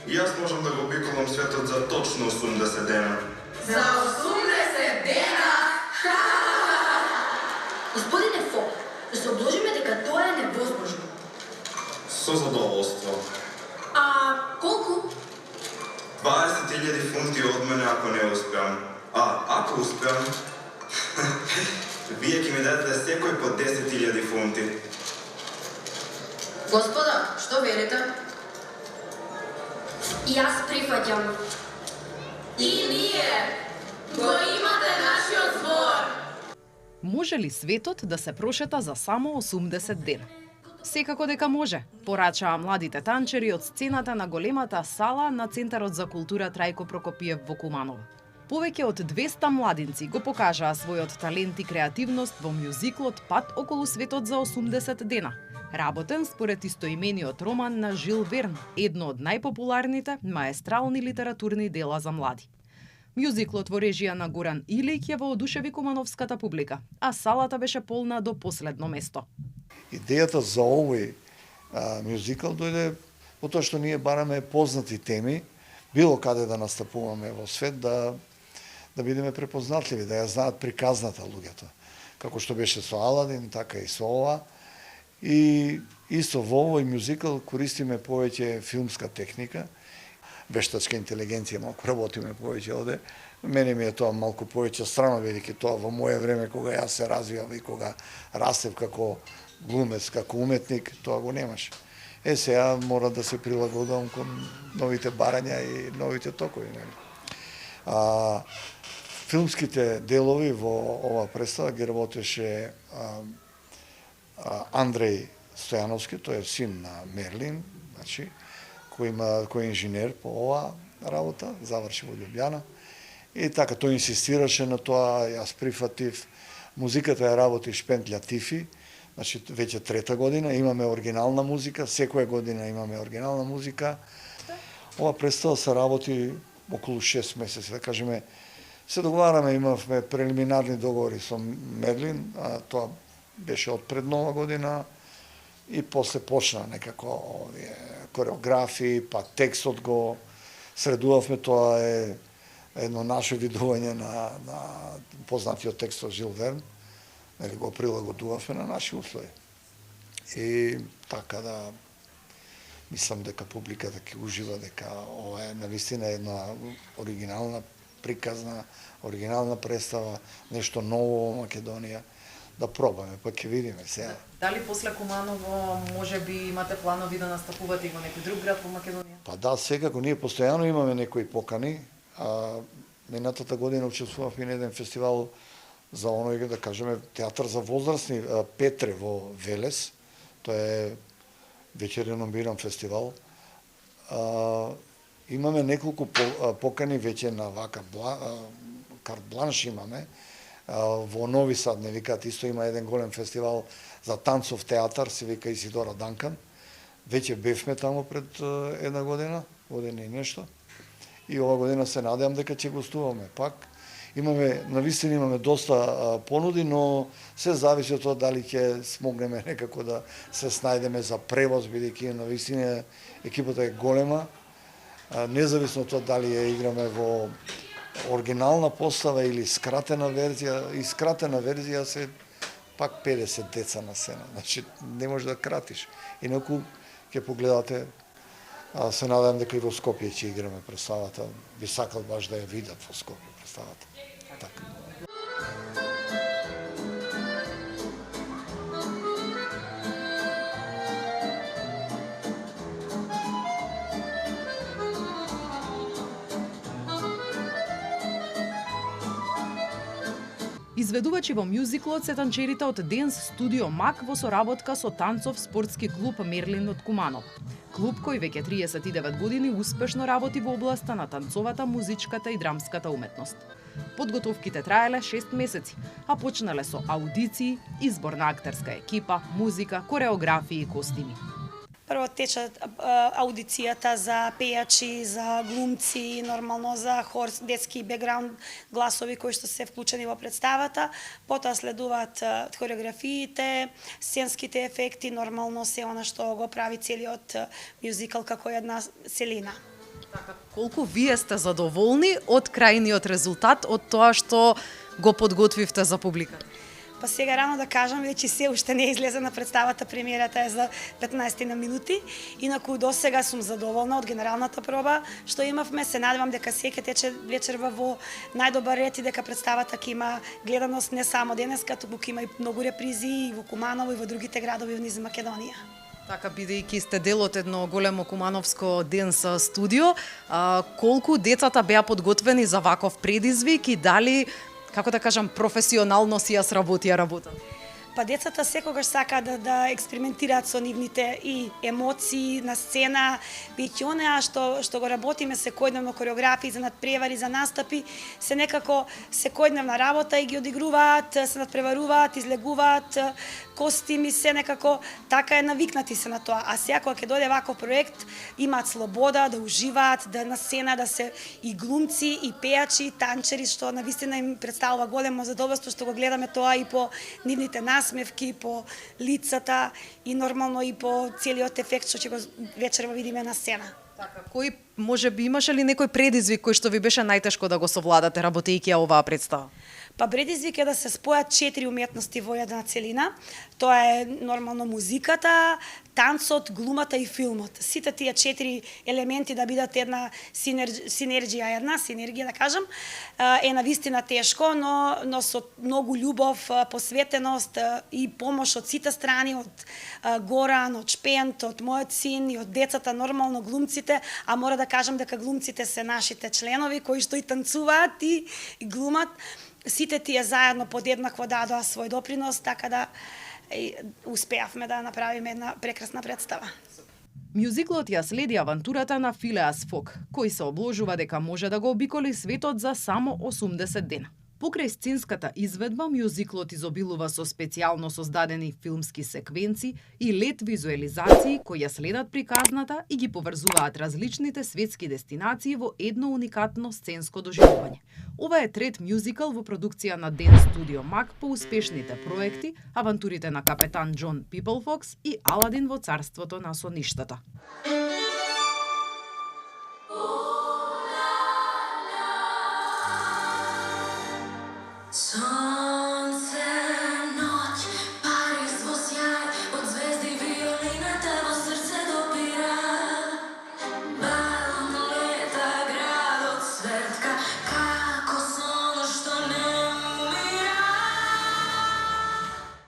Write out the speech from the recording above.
И јас можам да го обиколам светот за точно 80 дена. За 80 дена? Господине Фо, да се обложиме дека тоа е невозможно. Со задоволство. А колку? 20.000 фунти од мене ако не успеам. А ако успеам, вие ќе ми дадете секој по 10.000 фунти. Господа, што верите? И јас прифаќам. И ние го имате нашиот збор. Може ли светот да се прошета за само 80 дена? Секако дека може, порачаа младите танчери од сцената на големата сала на Центарот за култура Трајко Прокопиев во Куманово. Повеќе од 200 младинци го покажаа својот талент и креативност во мюзиклот Пат околу светот за 80 дена, работен според истоимениот роман на Жил Верн, едно од најпопуларните маестрални литературни дела за млади. Мюзиклот во режија на Горан Илиќ ја воодушеви кумановската публика, а салата беше полна до последно место. Идејата за овој мюзикл дојде во тоа што ние бараме познати теми, било каде да настапуваме во свет, да бидеме препознатливи, да ја знаат приказната луѓето. Како што беше со Аладин, така и со ова. И исто во овој мюзикл користиме повеќе филмска техника, вештачка интелигенција, малку работиме повеќе оде. Мене ми е тоа малку повеќе страно, бидејќи тоа во моје време кога јас се развивам и кога растев како глумец, како уметник, тоа го немаше. Сега мора да се прилагодувам кон новите барања и новите токови. Филмските делови во ова представа ги работеше Андреј Стојановски, тој е син на Мерлин, значи, кој е инженер по ова работа, заврши во Љубљана. И така, тој инсистираше на тоа, јас прифатив. Музиката ја работи Шпент Латифи, значи веќе трета година, имаме оригинална музика, секоја година имаме оригинална музика. Ова представа се работи околу 6 месеци, да кажеме, се договараме, имавме прелиминарни договори со Мерлин, а тоа беше од пред нова година и после почна некако кореографии, па текстот го средувавме, тоа е едно наше видување на познатиот текст од Жил Верн, го прилагодувавме на наши услови. И така да мислам дека публиката ќе ужива, дека ова е навистина една оригинална приказна, оригинална представа, нешто ново во Македонија, да пробаме, па ќе видиме сега. Дали после Куманово може би имате планови да настапувате и во некој друг град во Македонија? Па да, секако, ние постојано имаме некои покани. Минатата година учествувавме на еден фестивал за оној, да кажеме, театар за возрастни, Петре во Велес. Тоа е веќе реномиран фестивал. Имаме неколку покани веќе на вака карт бланш имаме. Во Нови Сад, не викаат, исто има еден голем фестивал за танцов театар, се вика Исидора Данкан. Веќе бевме таму пред една година и нешто. И ова година се надевам дека ќе гостуваме пак. Навистина имаме доста понуди, но се зависи од тоа дали ќе смогнеме некако да се снајдеме за превоз, бидејќи навистина екипата е голема. Независно од тоа дали ја играме во оригинална постава или скратена верзија, и скратена верзија се пак 50 деца на сцена. Значи не може да кратиш. Инаку ќе погледате, се надевам дека и во Скопје ќе играме представата. Би сакал баш да ја видат во Скопје представата. Така. Изведувачи во мюзиклот се танчерите од Денс Студио Мак во соработка со танцов спортски клуб Мерлин од Куманово. Клуб кој веќе 39 години успешно работи во областа на танцовата, музичката и драмската уметност. Подготовките траеле 6 месеци, а почнале со аудиции, избор на актерска екипа, музика, кореографии и костими. Прво тече аудицијата за пејачи, за глумци, нормално за хор, детски бекграунд гласови кои што се вклучени во представата, потоа следуваат хореографиите, сценските ефекти, нормално се она што го прави целиот мюзикл како една селина. Колку вие сте задоволни од крајниот резултат, од тоа што го подготвивте за публика? Па сега рано да кажам, веќе се уште не излезе на представата, премиерата е за 15 на минути. Инаку до сега сум задоволна од генералната проба што имавме. Се надевам дека секој тече вечерва во најдобар ред и дека представата ќе има гледаност не само денеска, туку ќе има и многу репризи и во Куманово и во другите градови низ Македонија. Така, бидејќи сте дел од едно големо кумановско денс студио, колку децата беа подготвени за ваков предизвик и дали, како да кажам, професионално си ја сработија работа? Па децата секогаш сакаат да експериментираат со нивните и емоции на сцена, биќе онеа што го работиме секојдневно, кореографии за надпревари, за настапи, се некако секојдневна работа и ги одигруваат, се надпреваруваат, излегуваат костими, се некако така е, навикнати се на тоа. А сега кога ќе дојде ваков проект, имаат слобода да уживаат, да на сцена да се и глумци, и пејачи, и танчери, што навистина им представува големо задоволство што го гледаме тоа и по нивните насмевки, по лицата и нормално и по целиот ефект што ќе го вечерва видиме на сцена. Така, кој можеби имаше ли некој предизвик кој што ви беше најтешко да го совладате работејќи ја оваа представа? Па предизвик е да се спојат 4 уметности во една целина. Тоа е нормално музиката, танцот, глумата и филмот. Сите тие 4 елементи да бидат една синергија да кажам, е навистина тешко, но со многу љубов, посветеност и помош од сите страни, од Горан, од Шпент, од мојот син и од децата, нормално глумците, а мора да кажам дека глумците се нашите членови кои што и танцуваат и глумат. Сите тие заедно подеднакво дадоа свој допринос, така да успеавме да направиме една прекрасна представа. Мюзиклот ја следи авантурата на Филеас Фок, кој се обложува дека може да го обиколи светот за само 80 дена. Покрај сценската изведба, мюзиклот изобилува со специјално создадени филмски секвенци и лет визуализации кои ја следат приказната и ги поврзуваат различните светски дестинации во едно уникатно сценско доживување. Ова е трет мюзикл во продукција на Dance Studio Mac по успешните проекти Авантурите на капетан Џон Пиплфокс и Аладин во царството на соништата.